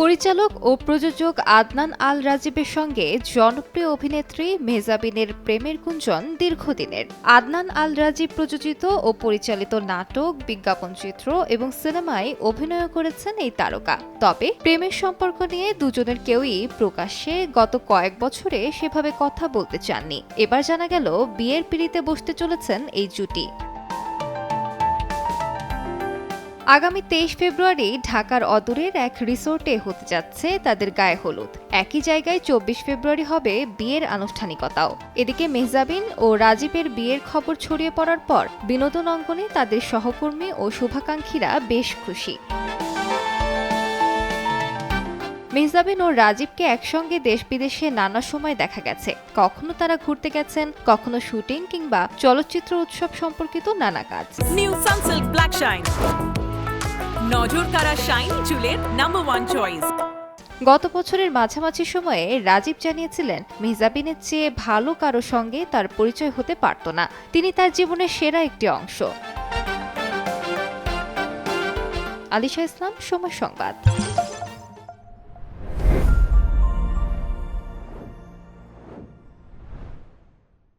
পরিচালক ও প্রযোজক আদনান আল রাজীবের সঙ্গে জনপ্রিয় অভিনেত্রী মেহজাবিনের প্রেমের গুঞ্জন দীর্ঘদিনের। আদনান আল রাজীব প্রযোজিত ও পরিচালিত নাটক, বিজ্ঞাপনচিত্র এবং সিনেমায় অভিনয় করেছেন এই তারকা। তবে প্রেমের সম্পর্ক নিয়ে দুজনের কেউই প্রকাশ্যে গত কয়েক বছরে সেভাবে কথা বলতে চাননি। এবার জানা গেল বিয়ের পিঁড়িতে বসতে চলেছেন এই জুটি। আগামী ২৩ ফেব্রুয়ারি ঢাকার অদূরের এক রিসোর্টে হতে যাচ্ছে তাদের গায়ে হলুদ। একই জায়গায় ২৪ ফেব্রুয়ারি হবে বিয়ের আনুষ্ঠানিকতাও। এদিকে মেহজাবিন ও রাজীবের বিয়ের খবর ছড়িয়ে পড়ার পর বিনোদন অঙ্গনে তাদের সহকর্মী ও শুভাকাঙ্ক্ষীরা বেশ খুশি। মেহজাবিন ও রাজীবকে একসঙ্গে দেশ বিদেশে নানা সময় দেখা গেছে। কখনো তারা ঘুরতে গেছেন, কখনো শুটিং কিংবা চলচ্চিত্র উৎসব সম্পর্কিত নানা কাজ। নিউ সানসিল্ক ব্ল্যাক শাইন, নজর কাড়া শাইনি চুলের নাম্বার 1 চয়েস। গত বছরের মাঝামাঝি সময়ে রাজীব জানিয়েছিলেন মেহজাবিনের চেয়ে ভালো কারো সঙ্গে তার পরিচয় হতে পারত না। তিনি তার জীবনের সেরা একটি অংশ। আলিশা ইসলাম, সময় সংবাদ।